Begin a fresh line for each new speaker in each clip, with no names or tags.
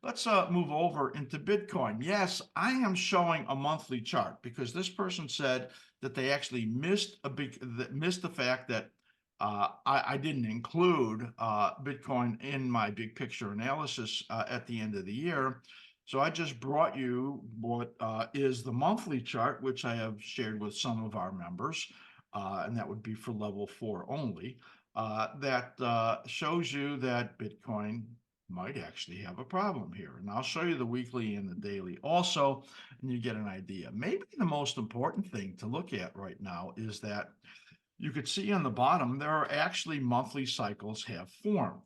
Let's move over into Bitcoin. Yes, I am showing a monthly chart because this person said that they actually missed the fact that I didn't include Bitcoin in my big picture analysis at the end of the year. So I just brought you what is the monthly chart, which I have shared with some of our members, and that would be for level 4 only. That shows you that Bitcoin might actually have a problem here. And I'll show you the weekly and the daily also, and you get an idea. Maybe the most important thing to look at right now is that you could see on the bottom, there are actually monthly cycles have formed.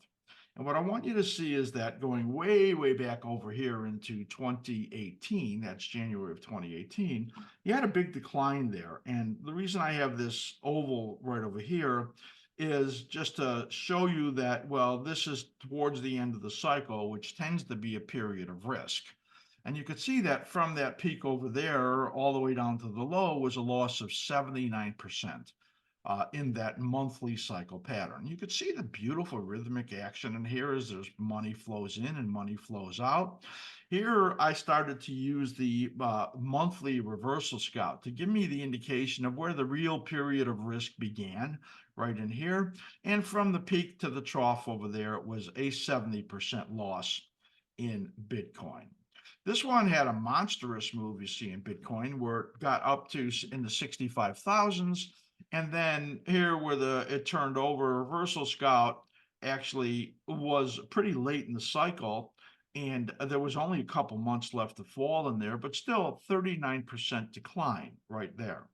And what I want you to see is that going way, way back over here into 2018, that's January of 2018, you had a big decline there. And the reason I have this oval right over here is just to show you that, well, this is towards the end of the cycle, which tends to be a period of risk. And you could see that from that peak over there all the way down to the low was a loss of 79%. In that monthly cycle pattern. You could see the beautiful rhythmic action in here as there's money flows in and money flows out. Here, I started to use the monthly reversal scout to give me the indication of where the real period of risk began, right in here. And from the peak to the trough over there, it was a 70% loss in Bitcoin. This one had a monstrous move, you see, in Bitcoin, where it got up to in the 65,000s. And then here where it turned over, reversal scout actually was pretty late in the cycle, and there was only a couple months left to fall in there, but still 39% decline right there.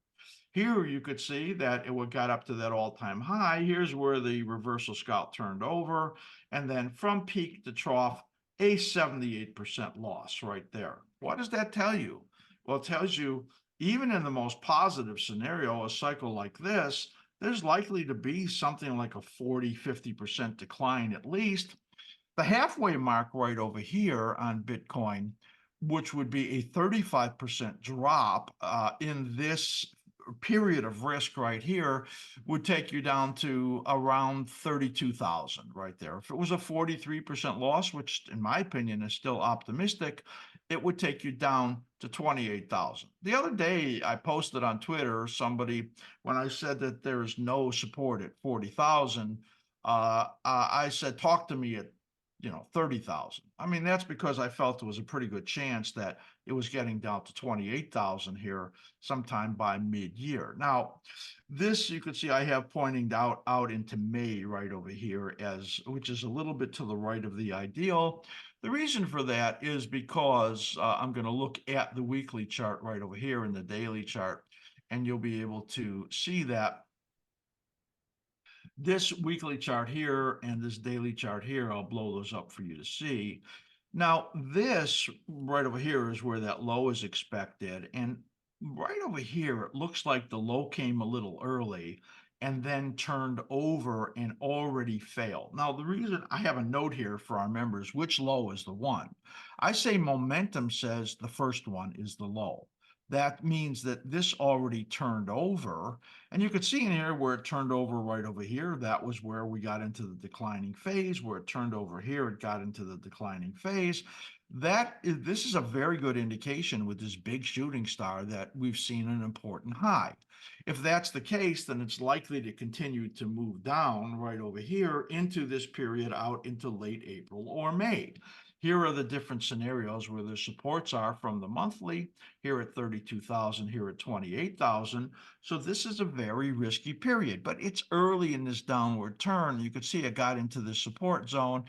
Here you could see that it got up to that all-time high. Here's where the reversal scout turned over, and then from peak to trough, a 78% loss right there. What does that tell you? Well, it tells you even in the most positive scenario, a cycle like this, there's likely to be something like a 40-50% decline at least. The halfway mark right over here on Bitcoin, which would be a 35% drop in this period of risk right here, would take you down to around 32,000 right there. If it was a 43% loss, which in my opinion is still optimistic, it would take you down to 28,000. The other day I posted on Twitter somebody, when I said that there's no support at 40,000, I said, talk to me at 30,000. I mean, that's because I felt it was a pretty good chance that it was getting down to 28,000 here sometime by mid-year. Now, this you could see I have pointing out into May right over here, which is a little bit to the right of the ideal. The reason for that is because I'm going to look at the weekly chart right over here in the daily chart, and you'll be able to see that this weekly chart here and this daily chart here, I'll blow those up for you to see. Now, this right over here is where that low is expected. And right over here, it looks like the low came a little early and then turned over and already failed. Now, the reason I have a note here for our members, which low is the one? I say momentum says the first one is the low. That means that this already turned over. And you could see in here where it turned over right over here, that was where we got into the declining phase. Where it turned over here, it got into the declining phase. This is a very good indication with this big shooting star that we've seen an important high. If that's the case, then it's likely to continue to move down right over here into this period out into late April or May. Here are the different scenarios where the supports are from the monthly, here at 32,000, here at 28,000. So this is a very risky period, but it's early in this downward turn. You could see it got into the support zone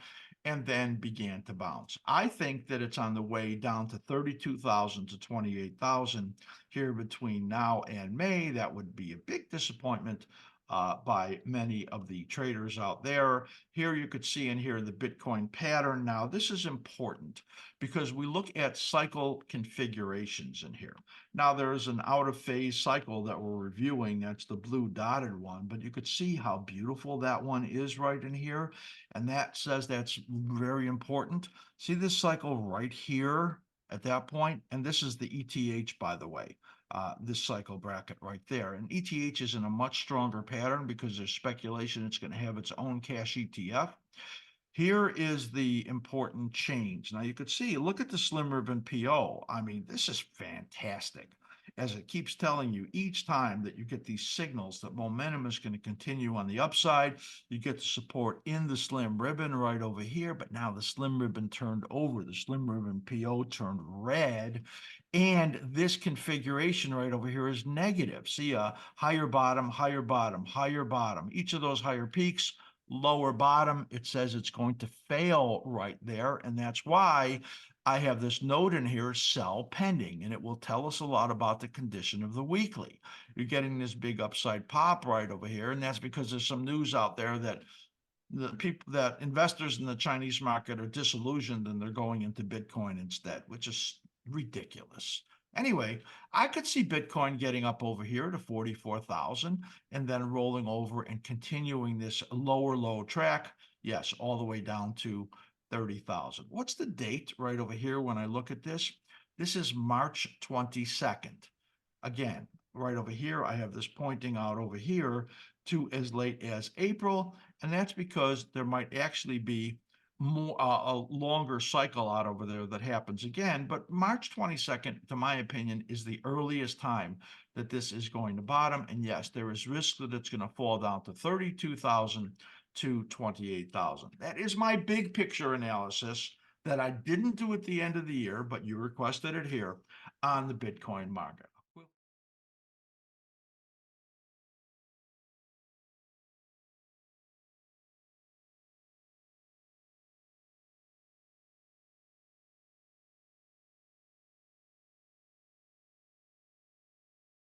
and then began to bounce. I think that it's on the way down to 32,000 to 28,000 here between now and May. That would be a big disappointment by many of the traders out there. Here you could see in here the Bitcoin pattern. Now, this is important because we look at cycle configurations in here. Now, there's an out of phase cycle that we're reviewing. That's the blue dotted one, but you could see how beautiful that one is right in here. And that says that's very important. See this cycle right here at that point? And this is the ETH, by the way. This cycle bracket right there. And ETH is in a much stronger pattern because there's speculation it's going to have its own cash ETF. Here is the important change. Now you could see, look at the slim ribbon PO. I mean, this is fantastic. As it keeps telling you each time that you get these signals that momentum is going to continue on the upside, you get the support in the slim ribbon right over here, but now the slim ribbon turned over, the slim ribbon PO turned red, and this configuration right over here is negative. See a higher bottom, higher bottom, higher bottom. Each of those higher peaks, lower bottom, it says it's going to fail right there. And that's why I have this note in here, sell pending, and it will tell us a lot about the condition of the weekly. You're getting this big upside pop right over here, and that's because there's some news out there that that investors in the Chinese market are disillusioned and they're going into Bitcoin instead, which is ridiculous. Anyway, I could see Bitcoin getting up over here to 44,000 and then rolling over and continuing this lower low track. Yes, all the way down to 30,000. What's the date right over here when I look at this? This is March 22nd. Again, right over here, I have this pointing out over here to as late as April, and that's because there might actually be more a longer cycle out over there that happens again. But March 22nd, to my opinion, is the earliest time that this is going to bottom. And yes, there is risk that it's going to fall down to 32,000 to 28,000. That is my big picture analysis that I didn't do at the end of the year, but you requested it here on the Bitcoin market.